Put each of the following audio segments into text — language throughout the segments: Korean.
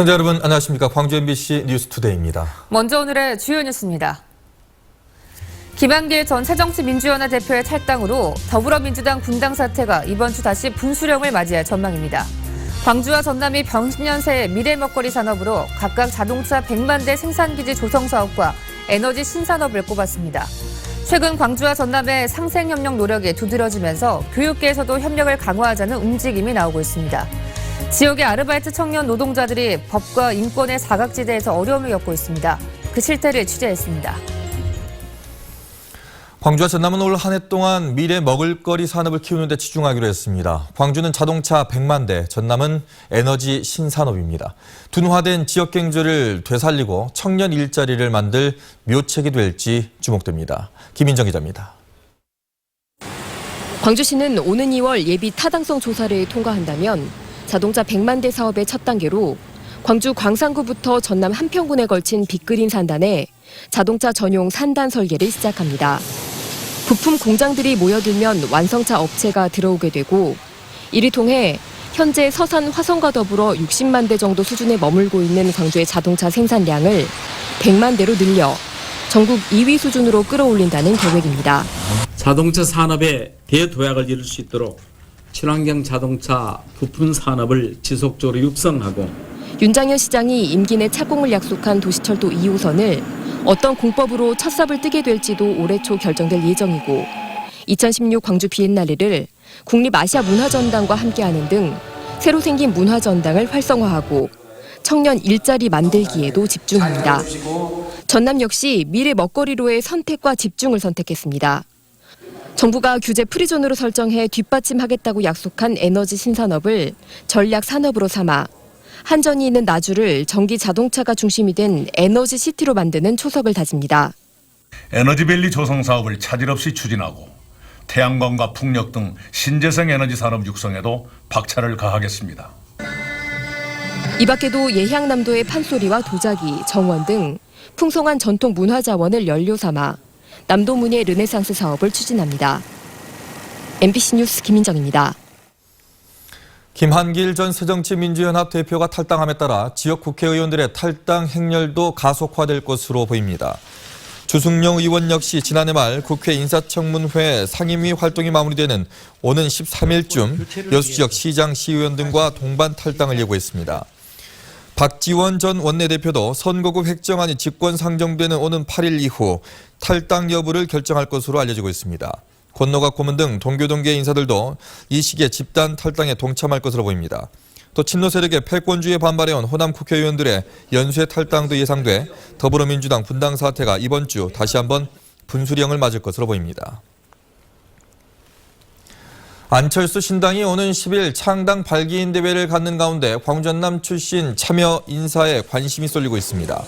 시청자 여러분 안녕하십니까. 광주 MBC 뉴스투데이입니다. 먼저 오늘의 주요 뉴스입니다. 김한길 전 새정치민주연합 대표의 탈당으로 더불어민주당 분당 사태가 이번 주 다시 분수령을 맞이할 전망입니다. 광주와 전남이 병신년새 미래 먹거리 산업으로 각각 자동차 100만 대 생산기지 조성 사업과 에너지 신산업을 꼽았습니다. 최근 광주와 전남의 상생협력 노력이 두드러지면서 교육계에서도 협력을 강화하자는 움직임이 나오고 있습니다. 지역의 아르바이트 청년 노동자들이 법과 인권의 사각지대에서 어려움을 겪고 있습니다. 그 실태를 취재했습니다. 광주와 전남은 올 한 해 동안 미래 먹을거리 산업을 키우는 데 집중하기로 했습니다. 광주는 자동차 100만 대, 전남은 에너지 신산업입니다. 둔화된 지역 경제를 되살리고 청년 일자리를 만들 묘책이 될지 주목됩니다. 김인정 기자입니다. 광주시는 오는 2월 예비 타당성 조사를 통과한다면 자동차 100만 대 사업의 첫 단계로 광주 광산구부터 전남 한평군에 걸친 빅그린 산단에 자동차 전용 산단 설계를 시작합니다. 부품 공장들이 모여들면 완성차 업체가 들어오게 되고 이를 통해 현재 서산 화성과 더불어 60만 대 정도 수준에 머물고 있는 광주의 자동차 생산량을 100만 대로 늘려 전국 2위 수준으로 끌어올린다는 계획입니다. 자동차 산업의 대도약을 이룰 수 있도록 친환경 자동차 부품 산업을 지속적으로 육성하고 윤장현 시장이 임기 내 착공을 약속한 도시철도 2호선을 어떤 공법으로 첫 삽을 뜨게 될지도 올해 초 결정될 예정이고 2016 광주 비엔날레를 국립아시아문화전당과 함께하는 등 새로 생긴 문화전당을 활성화하고 청년 일자리 만들기에도 집중합니다. 전남 역시 미래 먹거리로의 선택과 집중을 선택했습니다. 정부가 규제 프리존으로 설정해 뒷받침하겠다고 약속한 에너지 신산업을 전략 산업으로 삼아 한전이 있는 나주를 전기 자동차가 중심이 된 에너지 시티로 만드는 초석을 다집니다. 에너지밸리 조성 사업을 차질 없이 추진하고 태양광과 풍력 등 신재생 에너지 산업 육성에도 박차를 가하겠습니다. 이 밖에도 예향남도의 판소리와 도자기, 정원 등 풍성한 전통 문화 자원을 연료 삼아 남도문예 르네상스 사업을 추진합니다. MBC 뉴스 김인정입니다. 김한길 전 새정치민주연합 대표가 탈당함에 따라 지역 국회의원들의 탈당 행렬도 가속화될 것으로 보입니다. 주승용 의원 역시 지난해 말 국회 인사청문회 상임위 활동이 마무리되는 오는 13일쯤 여수 지역 시장, 시의원 등과 동반 탈당을 예고했습니다. 박지원 전 원내대표도 선거구 획정안이 직권 상정되는 오는 8일 이후 탈당 여부를 결정할 것으로 알려지고 있습니다. 권노갑 고문 등 동교동계 인사들도 이 시기에 집단 탈당에 동참할 것으로 보입니다. 또 친노 세력의 패권주의에 반발해온 호남 국회의원들의 연쇄 탈당도 예상돼 더불어민주당 분당 사태가 이번 주 다시 한번 분수령을 맞을 것으로 보입니다. 안철수 신당이 오는 10일 창당 발기인 대회를 갖는 가운데 광주 전남 출신 참여 인사에 관심이 쏠리고 있습니다.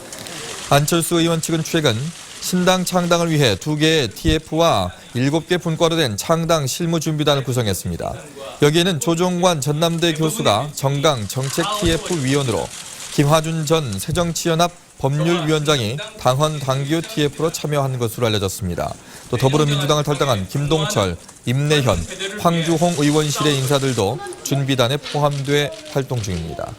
안철수 의원 측은 최근 신당 창당을 위해 2개의 TF와 7개 분과로 된 창당 실무준비단을 구성했습니다. 여기에는 조종관 전남대 교수가 정강 정책 TF 위원으로 김화준 전 새정치연합 법률위원장이 당헌 당규 TF로 참여한 것으로 알려졌습니다. 또 더불어민주당을 탈당한 김동철, 임내현, 황주홍 의원실의 인사들도 준비단에 포함돼 활동 중입니다.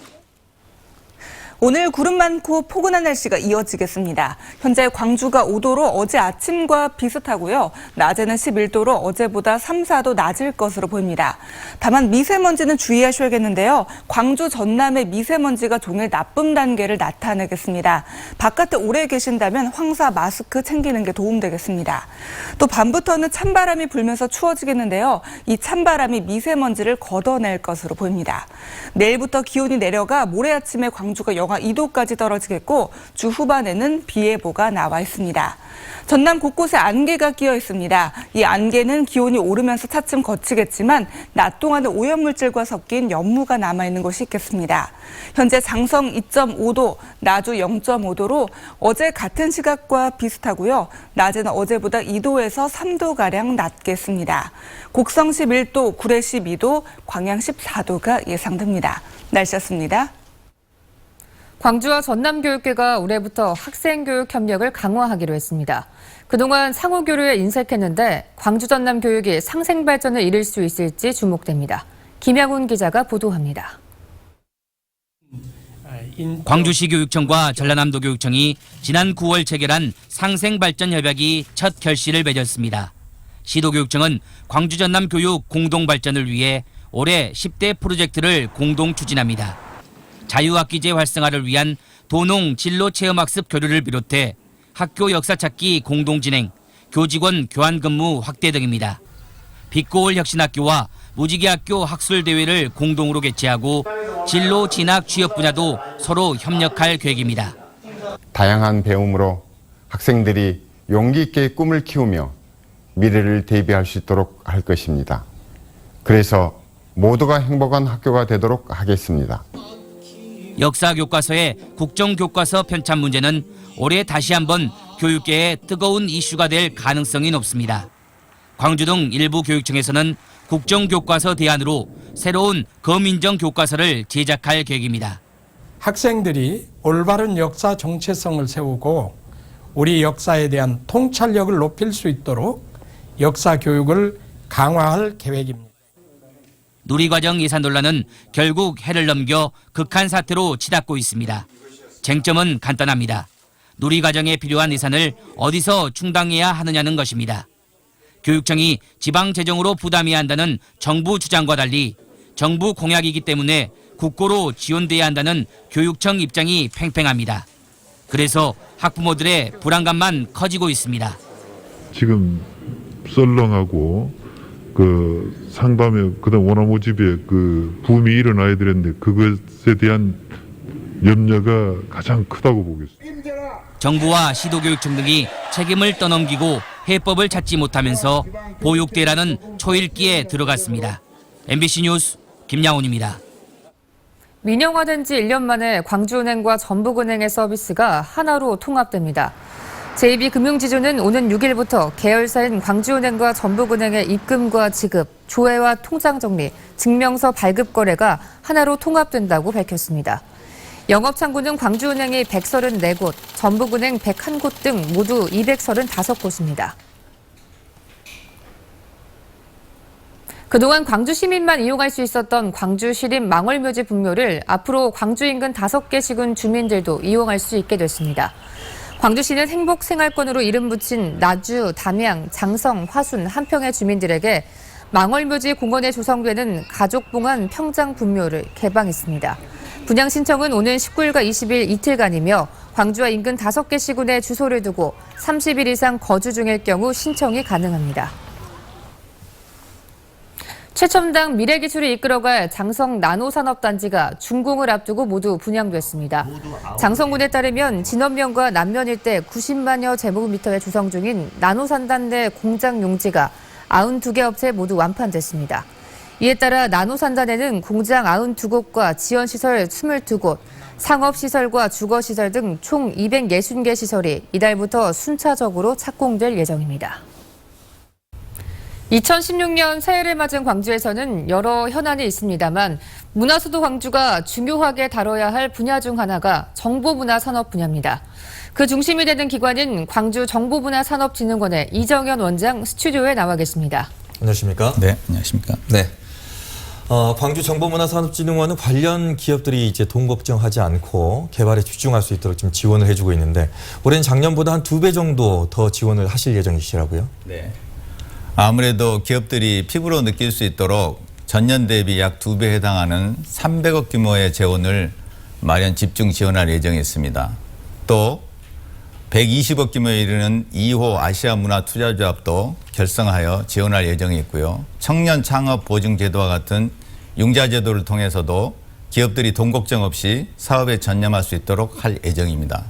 오늘 구름 많고 포근한 날씨가 이어지겠습니다. 현재 광주가 5도로 어제 아침과 비슷하고요. 낮에는 11도로 어제보다 3, 4도 낮을 것으로 보입니다. 다만 미세먼지는 주의하셔야겠는데요. 광주 전남의 미세먼지가 종일 나쁨 단계를 나타내겠습니다. 바깥에 오래 계신다면 황사 마스크 챙기는 게 도움되겠습니다. 또 밤부터는 찬바람이 불면서 추워지겠는데요. 이 찬바람이 미세먼지를 걷어낼 것으로 보입니다. 내일부터 기온이 내려가 모레 아침에 광주가 영하 2도까지 떨어지겠고 주 후반에는 비 예보가 나와 있습니다. 전남 곳곳에 안개가 끼어 있습니다. 이 안개는 기온이 오르면서 차츰 걷히겠지만 낮 동안에 오염물질과 섞인 연무가 남아있는 곳이 있겠습니다. 현재 장성 2.5도, 나주 0.5도로 어제 같은 시각과 비슷하고요. 낮에는 어제보다 2도에서 3도가량 낮겠습니다. 곡성 11도, 구례 12도, 광양 14도가 예상됩니다. 날씨였습니다. 광주와 전남교육계가 올해부터 학생교육 협력을 강화하기로 했습니다. 그동안 상호교류에 인색했는데 광주 전남 교육이 상생발전을 이룰 수 있을지 주목됩니다. 김양훈 기자가 보도합니다. 광주시 교육청과 전라남도 교육청이 지난 9월 체결한 상생발전협약이 첫 결실을 맺었습니다. 시도교육청은 광주 전남 교육 공동발전을 위해 올해 10대 프로젝트를 공동 추진합니다. 자유학기제 활성화를 위한 도농 진로체험학습 교류를 비롯해 학교 역사찾기 공동진행, 교직원 교환근무 확대 등입니다. 빛고울 혁신학교와 무지개학교 학술대회를 공동으로 개최하고 진로, 진학, 취업 분야도 서로 협력할 계획입니다. 다양한 배움으로 학생들이 용기 있게 꿈을 키우며 미래를 대비할 수 있도록 할 것입니다. 그래서 모두가 행복한 학교가 되도록 하겠습니다. 역사 교과서의 국정교과서 편찬 문제는 올해 다시 한번 교육계의 뜨거운 이슈가 될 가능성이 높습니다. 광주 등 일부 교육청에서는 국정교과서 대안으로 새로운 거민정 교과서를 제작할 계획입니다. 학생들이 올바른 역사 정체성을 세우고 우리 역사에 대한 통찰력을 높일 수 있도록 역사 교육을 강화할 계획입니다. 누리과정 예산 논란은 결국 해를 넘겨 극한 사태로 치닫고 있습니다. 쟁점은 간단합니다. 누리과정에 필요한 예산을 어디서 충당해야 하느냐는 것입니다. 교육청이 지방 재정으로 부담해야 한다는 정부 주장과 달리 정부 공약이기 때문에 국고로 지원돼야 한다는 교육청 입장이 팽팽합니다. 그래서 학부모들의 불안감만 커지고 있습니다. 지금 썰렁하고 그 상담에 그다음 원화모집에 그 붐이 일어나야 되는데 그것에 대한 염려가 가장 크다고 보겠습니다. 정부와 시도교육청 등이 책임을 떠넘기고 해법을 찾지 못하면서 보육대라는 초읽기에 들어갔습니다. MBC 뉴스 김양훈입니다. 민영화된 지 1년 만에 광주은행과 전북은행의 서비스가 하나로 통합됩니다. 제2금융지주는 오는 6일부터 계열사인 광주은행과 전북은행의 입금과 지급, 조회와 통장 정리, 증명서 발급 거래가 하나로 통합된다고 밝혔습니다. 영업창구는 광주은행이 134곳, 전북은행 101곳 등 모두 235곳입니다. 그동안 광주 시민만 이용할 수 있었던 광주시립 망월묘지 분묘를 앞으로 광주 인근 5개 시군 주민들도 이용할 수 있게 됐습니다. 광주시는 행복생활권으로 이름 붙인 나주, 담양, 장성, 화순, 한평의 주민들에게 망월묘지 공원에 조성되는 가족봉안 평장 분묘를 개방했습니다. 분양 신청은 오는 19일과 20일 이틀간이며 광주와 인근 5개 시군에 주소를 두고 30일 이상 거주 중일 경우 신청이 가능합니다. 최첨단 미래기술이 이끌어갈 장성 나노산업단지가 준공을 앞두고 모두 분양됐습니다. 장성군에 따르면 진원면과 남면 일대 90만여 제곱미터에 조성 중인 나노산단 내 공장 용지가 92개 업체 모두 완판됐습니다. 이에 따라 나노산단에는 공장 92곳과 지원시설 22곳, 상업시설과 주거시설 등 총 260개 시설이 이달부터 순차적으로 착공될 예정입니다. 2016년 새해를 맞은 광주에서는 여러 현안이 있습니다만 문화수도 광주가 중요하게 다뤄야 할 분야 중 하나가 정보문화산업 분야입니다. 그 중심이 되는 기관인 광주정보문화산업진흥원의 이정현 원장 스튜디오에 나와 계십니다. 안녕하십니까? 네, 안녕하십니까? 네. 광주정보문화산업진흥원은 관련 기업들이 이제 돈 걱정하지 않고 개발에 집중할 수 있도록 지금 지원을 해주고 있는데 올해는 작년보다 한 2배 정도 더 지원을 하실 예정이시라고요? 네. 아무래도 기업들이 피부로 느낄 수 있도록 전년 대비 약 2배 해당하는 300억 규모의 재원을 마련 집중 지원할 예정이 있습니다. 또 120억 규모에 이르는 2호 아시아 문화 투자조합도 결성하여 지원할 예정이 있고요. 청년 창업 보증 제도와 같은 융자 제도를 통해서도 기업들이 돈 걱정 없이 사업에 전념할 수 있도록 할 예정입니다.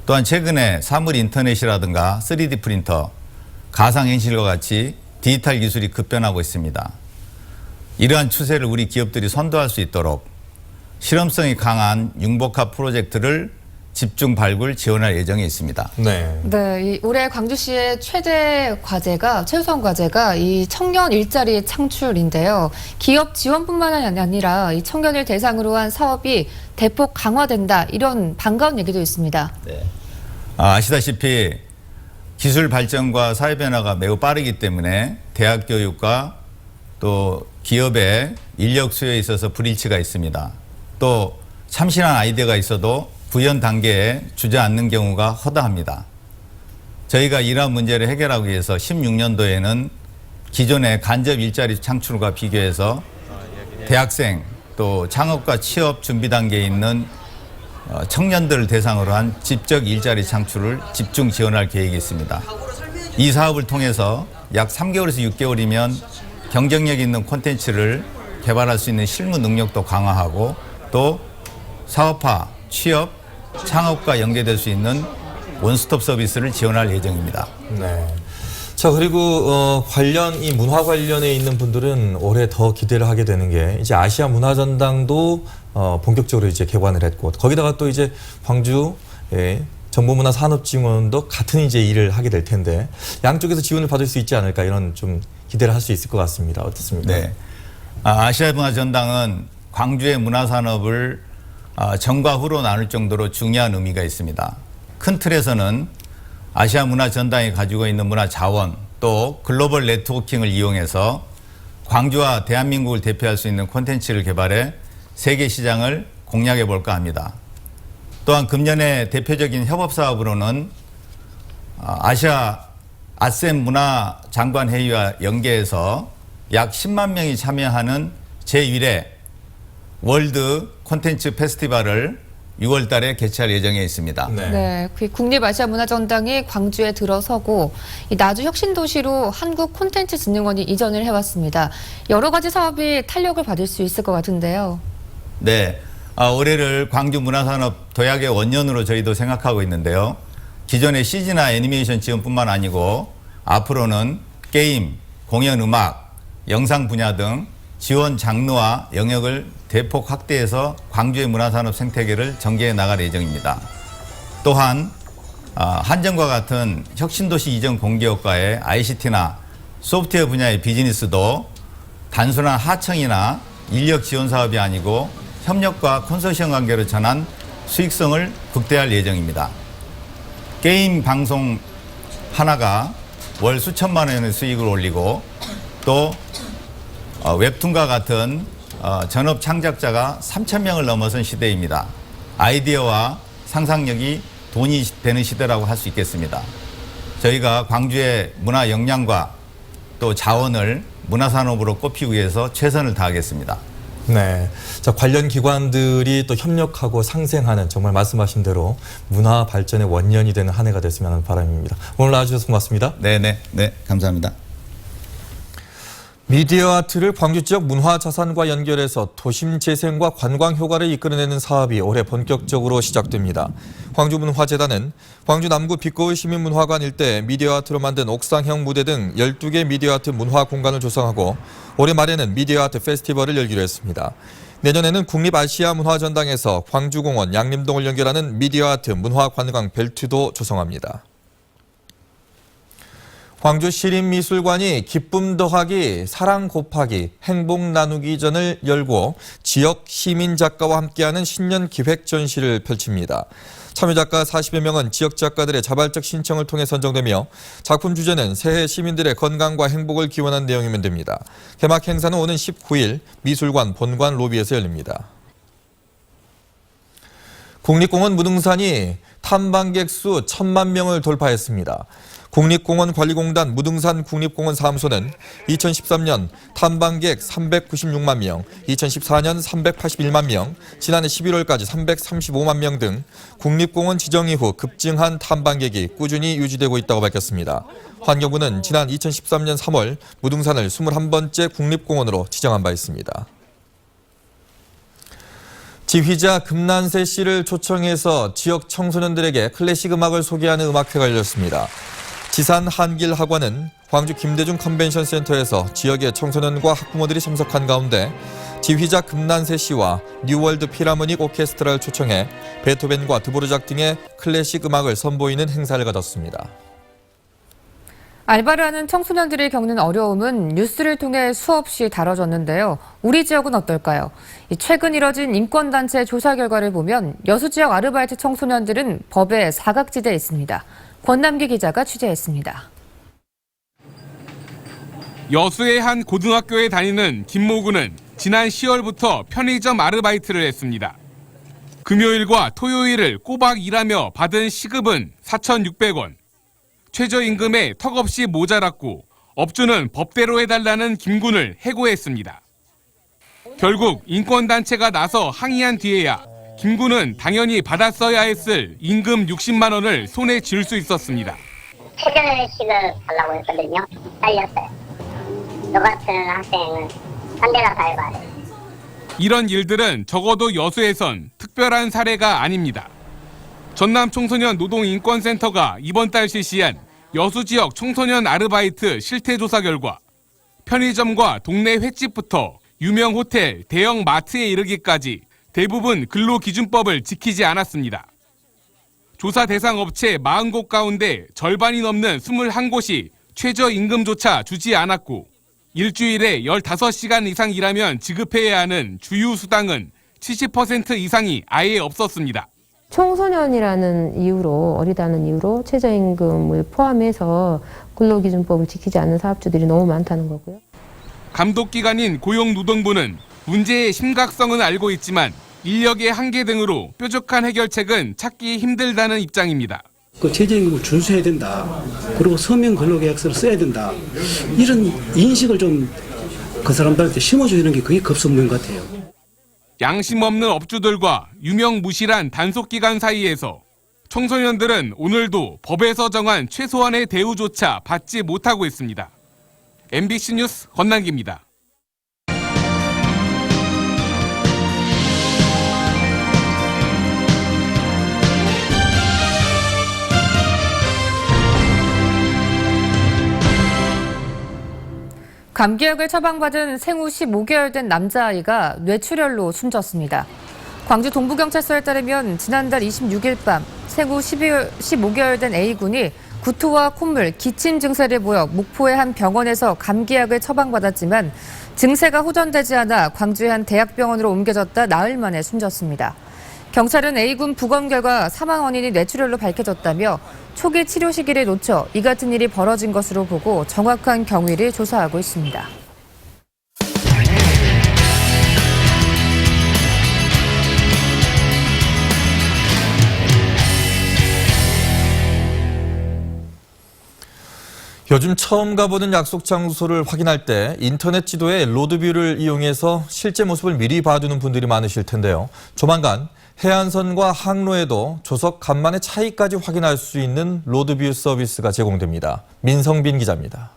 또한 최근에 사물 인터넷이라든가 3D 프린터, 가상현실과 같이 디지털 기술이 급변하고 있습니다. 이러한 추세를 우리 기업들이 선도할 수 있도록 실험성이 강한 융복합 프로젝트를 집중 발굴 지원할 예정이 있습니다. 네, 올해 광주시의 최우선 과제가 이 청년 일자리 창출인데요. 기업 지원뿐만 아니라 이 청년을 대상으로 한 사업이 대폭 강화된다, 이런 반가운 얘기도 있습니다. 네. 아시다시피 기술 발전과 사회 변화가 매우 빠르기 때문에 대학 교육과 또 기업의 인력 수요에 있어서 불일치가 있습니다. 또 참신한 아이디어가 있어도 구현 단계에 주저앉는 경우가 허다합니다. 저희가 이러한 문제를 해결하기 위해서 16년도에는 기존의 간접 일자리 창출과 비교해서 대학생 또 창업과 취업 준비 단계에 있는 청년들을 대상으로 한 직접 일자리 창출을 집중 지원할 계획이 있습니다. 이 사업을 통해서 약 3개월에서 6개월이면 경쟁력 있는 콘텐츠를 개발할 수 있는 실무 능력도 강화하고 또 사업화, 취업, 창업과 연계될 수 있는 원스톱 서비스를 지원할 예정입니다. 네. 자, 그리고 관련 이 문화 관련에 있는 분들은 올해 더 기대를 하게 되는 게 이제 아시아 문화전당도 본격적으로 이제 개관을 했고 거기다가 또 이제 광주 정보문화산업지원도 같은 이제 일을 하게 될 텐데 양쪽에서 지원을 받을 수 있지 않을까 이런 좀 기대를 할 수 있을 것 같습니다. 어떻습니까? 네. 아시아 문화전당은 광주의 문화산업을 전과 후로 나눌 정도로 중요한 의미가 있습니다. 큰 틀에서는 아시아 문화전당이 가지고 있는 문화 자원 또 글로벌 네트워킹을 이용해서 광주와 대한민국을 대표할 수 있는 콘텐츠를 개발해 세계 시장을 공략해 볼까 합니다. 또한 금년의 대표적인 협업 사업으로는 아시아 아셈 문화장관회의와 연계해서 약 10만 명이 참여하는 제1회 월드 콘텐츠 페스티벌을 6월 달에 개최할 예정에 있습니다. 네, 그 국립아시아문화전당이 광주에 들어서고 이 나주 혁신도시로 한국콘텐츠진흥원이 이전을 해왔습니다. 여러 가지 사업이 탄력을 받을 수 있을 것 같은데요. 네, 올해를 광주 문화산업 도약의 원년으로 저희도 생각하고 있는데요. 기존의 CG나 애니메이션 지원뿐만 아니고 앞으로는 게임, 공연, 음악, 영상 분야 등 지원 장르와 영역을 대폭 확대해서 광주의 문화산업 생태계를 전개해 나갈 예정입니다. 또한 한전과 같은 혁신도시 이전 공기업과의 ICT나 소프트웨어 분야의 비즈니스도 단순한 하청이나 인력 지원 사업이 아니고 협력과 컨소시엄 관계로 전환 수익성을 극대화할 예정입니다. 게임 방송 하나가 월 수천만 원의 수익을 올리고 또 웹툰과 같은 전업 창작자가 3,000명을 넘어선 시대입니다. 아이디어와 상상력이 돈이 되는 시대라고 할 수 있겠습니다. 저희가 광주의 문화 역량과 또 자원을 문화산업으로 꼽히기 위해서 최선을 다하겠습니다. 네. 자, 관련 기관들이 또 협력하고 상생하는 정말 말씀하신 대로 문화 발전의 원년이 되는 한 해가 됐으면 하는 바람입니다. 오늘 나와주셔서 고맙습니다. 네, 감사합니다. 미디어 아트를 광주 지역 문화 자산과 연결해서 도심 재생과 관광 효과를 이끌어내는 사업이 올해 본격적으로 시작됩니다. 광주문화재단은 광주 남구 빛거울 시민문화관 일대 미디어 아트로 만든 옥상형 무대 등 12개 미디어 아트 문화 공간을 조성하고 올해 말에는 미디어 아트 페스티벌을 열기로 했습니다. 내년에는 국립아시아문화전당에서 광주공원, 양림동을 연결하는 미디어 아트 문화관광 벨트도 조성합니다. 광주 시립미술관이 기쁨 더하기, 사랑 곱하기, 행복 나누기전을 열고 지역 시민 작가와 함께하는 신년 기획 전시를 펼칩니다. 참여 작가 40여 명은 지역 작가들의 자발적 신청을 통해 선정되며 작품 주제는 새해 시민들의 건강과 행복을 기원한 내용이면 됩니다. 개막 행사는 오는 19일 미술관 본관 로비에서 열립니다. 국립공원 무등산이 탐방객 수 1,000만 명을 돌파했습니다. 국립공원관리공단 무등산 국립공원 사무소는 2013년 탐방객 396만 명, 2014년 381만 명, 지난해 11월까지 335만 명 등 국립공원 지정 이후 급증한 탐방객이 꾸준히 유지되고 있다고 밝혔습니다. 환경부는 지난 2013년 3월 무등산을 21번째 국립공원으로 지정한 바 있습니다. 지휘자 금난세 씨를 초청해서 지역 청소년들에게 클래식 음악을 소개하는 음악회가 열렸습니다. 지산 한길학원은 광주 김대중 컨벤션 센터에서 지역의 청소년과 학부모들이 참석한 가운데 지휘자 금난세 씨와 뉴월드 필하모닉 오케스트라를 초청해 베토벤과 드보르작 등의 클래식 음악을 선보이는 행사를 가졌습니다. 알바를 하는 청소년들이 겪는 어려움은 뉴스를 통해 수없이 다뤄졌는데요. 우리 지역은 어떨까요? 최근 이뤄진 인권단체 조사 결과를 보면 여수 지역 아르바이트 청소년들은 법의 사각지대에 있습니다. 권남기 기자가 취재했습니다. 여수의 한 고등학교에 다니는 김모 군은 지난 10월부터 편의점 아르바이트를 했습니다. 금요일과 토요일을 꼬박 일하며 받은 시급은 4,600원. 최저임금에 턱없이 모자랐고 업주는 법대로 해달라는 김군을 해고했습니다. 결국 인권단체가 나서 항의한 뒤에야 김군은 당연히 받았어야 했을 임금 60만 원을 손에 쥘 수 있었습니다. 최저시급 달라고 했거든요. 잘렸어요. 저 같은 학생은 3대가 밟아야 돼요. 이런 일들은 적어도 여수에선 특별한 사례가 아닙니다. 전남 청소년 노동인권센터가 이번 달 실시한 여수 지역 청소년 아르바이트 실태조사 결과 편의점과 동네 횟집부터 유명 호텔, 대형 마트에 이르기까지 대부분 근로기준법을 지키지 않았습니다. 조사 대상 업체 40곳 가운데 절반이 넘는 21곳이 최저임금조차 주지 않았고 일주일에 15시간 이상 일하면 지급해야 하는 주휴수당은 70% 이상이 아예 없었습니다. 청소년이라는 이유로, 어리다는 이유로 최저임금을 포함해서 근로기준법을 지키지 않는 사업주들이 너무 많다는 거고요. 감독기관인 고용노동부는 문제의 심각성은 알고 있지만 인력의 한계 등으로 뾰족한 해결책은 찾기 힘들다는 입장입니다. 그 최저임금을 준수해야 된다. 그리고 서명 근로계약서를 써야 된다. 이런 인식을 좀 그 사람들한테 심어주는 게 그게 급선무인 것 같아요. 양심 없는 업주들과 유명무실한 단속기관 사이에서 청소년들은 오늘도 법에서 정한 최소한의 대우조차 받지 못하고 있습니다. MBC 뉴스 권남기입니다. 감기약을 처방받은 생후 15개월 된 남자아이가 뇌출혈로 숨졌습니다. 광주 동부경찰서에 따르면 지난달 26일 밤 생후 15개월 된 A군이 구토와 콧물, 기침 증세를 보여 목포의 한 병원에서 감기약을 처방받았지만 증세가 호전되지 않아 광주의 한 대학병원으로 옮겨졌다 나흘 만에 숨졌습니다. 경찰은 A군 부검 결과 사망 원인이 뇌출혈로 밝혀졌다며 초기 치료 시기를 놓쳐 이 같은 일이 벌어진 것으로 보고 정확한 경위를 조사하고 있습니다. 요즘 처음 가보는 약속 장소를 확인할 때 인터넷 지도에 로드뷰를 이용해서 실제 모습을 미리 봐두는 분들이 많으실 텐데요. 조만간 해안선과 항로에도 조석 간만의 차이까지 확인할 수 있는 로드뷰 서비스가 제공됩니다. 민성빈 기자입니다.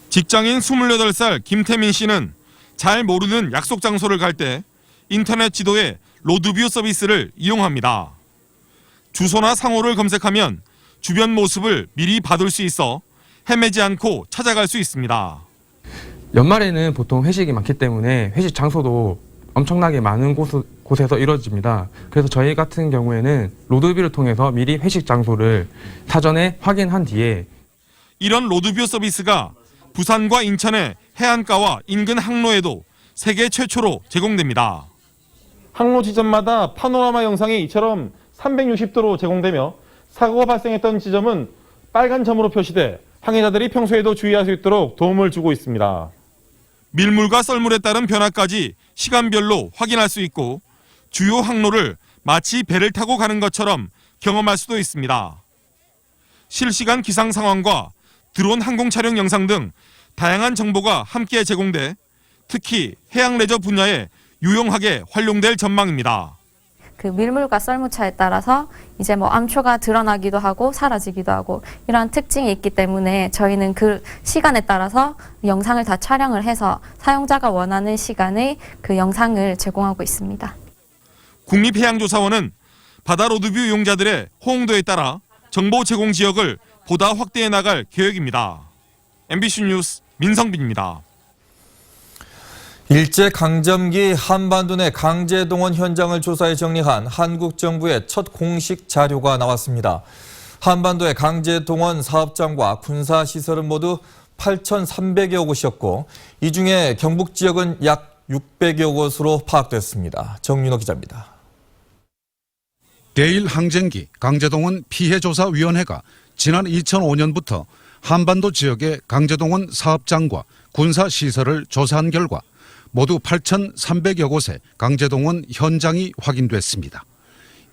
직장인 28살 김태민 씨는 잘 모르는 약속 장소를 갈 때 인터넷 지도에 로드뷰 서비스를 이용합니다. 주소나 상호를 검색하면 주변 모습을 미리 봐둘 수 있어 헤매지 않고 찾아갈 수 있습니다. 연말에는 보통 회식이 많기 때문에 회식 장소도 엄청나게 많은 곳에서 이루어집니다. 그래서 저희 같은 경우에는 로드뷰를 통해서 미리 회식 장소를 사전에 확인한 뒤에 이런 로드뷰 서비스가 부산과 인천의 해안가와 인근 항로에도 세계 최초로 제공됩니다. 항로 지점마다 파노라마 영상이 이처럼 360도로 제공되며 사고가 발생했던 지점은 빨간 점으로 표시돼 항해자들이 평소에도 주의할 수 있도록 도움을 주고 있습니다. 밀물과 썰물에 따른 변화까지 시간별로 확인할 수 있고 주요 항로를 마치 배를 타고 가는 것처럼 경험할 수도 있습니다. 실시간 기상 상황과 드론 항공 촬영 영상 등 다양한 정보가 함께 제공돼 특히 해양 레저 분야에 유용하게 활용될 전망입니다. 그 밀물과 썰물차에 따라서 이제 암초가 드러나기도 하고 사라지기도 하고 이러한 특징이 있기 때문에 저희는 그 시간에 따라서 영상을 다 촬영을 해서 사용자가 원하는 시간에 그 영상을 제공하고 있습니다. 국립해양조사원은 바다 로드뷰 이용자들의 호응도에 따라 정보 제공 지역을 보다 확대해 나갈 계획입니다. MBC 뉴스 민성빈입니다. 일제강점기 한반도 내 강제동원 현장을 조사해 정리한 한국 정부의 첫 공식 자료가 나왔습니다. 한반도의 강제동원 사업장과 군사시설은 모두 8,300여 곳이었고 이 중에 경북 지역은 약 600여 곳으로 파악됐습니다. 정윤호 기자입니다. 대일 항쟁기 강제동원 피해조사위원회가 지난 2005년부터 한반도 지역의 강제동원 사업장과 군사시설을 조사한 결과 모두 8,300여 곳에 강제동원 현장이 확인됐습니다.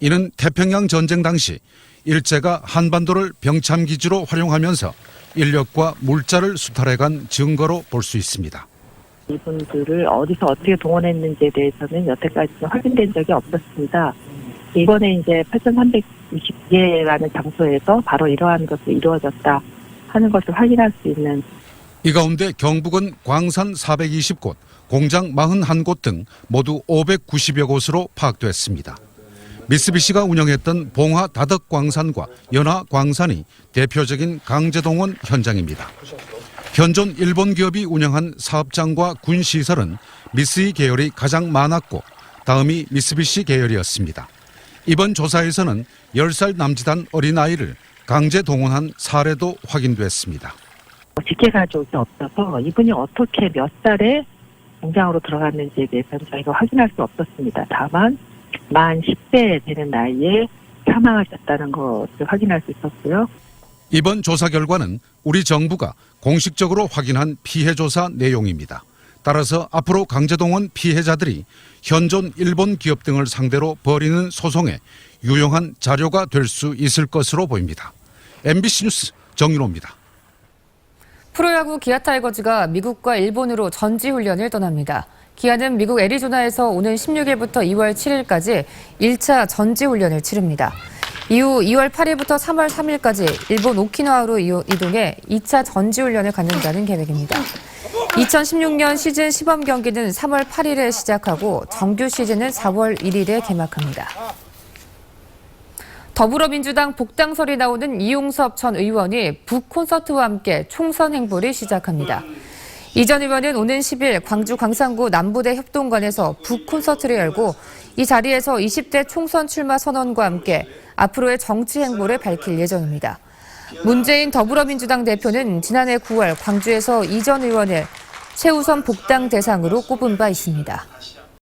이는 태평양 전쟁 당시 일제가 한반도를 병참기지로 활용하면서 인력과 물자를 수탈해간 증거로 볼 수 있습니다. 이분들을 어디서 어떻게 동원했는지에 대해서는 여태까지 확인된 적이 없었습니다. 이번에 이제 8,360개라는 장소에서 바로 이러한 것이 이루어졌다 하는 것을 확인할 수 있는. 이 가운데 경북은 광산 420곳, 공장 41곳 등 모두 590여 곳으로 파악됐습니다. 미쓰비시가 운영했던 봉화 다덕광산과 연화광산이 대표적인 강제동원 현장입니다. 현존 일본 기업이 운영한 사업장과 군시설은 미쓰이 계열이 가장 많았고 다음이 미쓰비시 계열이었습니다. 이번 조사에서는 10살 남짓한 어린아이를 강제 동원한 사례도 확인됐습니다. 직계가족이 없어서 이분이 어떻게 몇 살에 공장으로 들어갔는지에 대해서는 저희가 확인할 수 없었습니다. 다만 만 10세 되는 나이에 사망하셨다는 것을 확인할 수 있었고요. 이번 조사 결과는 우리 정부가 공식적으로 확인한 피해 조사 내용입니다. 따라서 앞으로 강제동원 피해자들이 현존 일본 기업 등을 상대로 벌이는 소송에 유용한 자료가 될 수 있을 것으로 보입니다. MBC 뉴스 정윤호입니다. 프로야구 기아 타이거즈가 미국과 일본으로 전지훈련을 떠납니다. 기아는 미국 애리조나에서 오는 16일부터 2월 7일까지 1차 전지훈련을 치릅니다. 이후 2월 8일부터 3월 3일까지 일본 오키나와로 이동해 2차 전지훈련을 갖는다는 계획입니다. 2016년 시즌 시범 경기는 3월 8일에 시작하고 정규 시즌은 4월 1일에 개막합니다. 더불어민주당 복당설이 나오는 이용섭 전 의원이 북콘서트와 함께 총선 행보를 시작합니다. 이 전 의원은 오는 10일 광주 광산구 남부대 협동관에서 북콘서트를 열고 이 자리에서 20대 총선 출마 선언과 함께 앞으로의 정치 행보를 밝힐 예정입니다. 문재인 더불어민주당 대표는 지난해 9월 광주에서 이 전 의원을 최우선 복당 대상으로 꼽은 바 있습니다.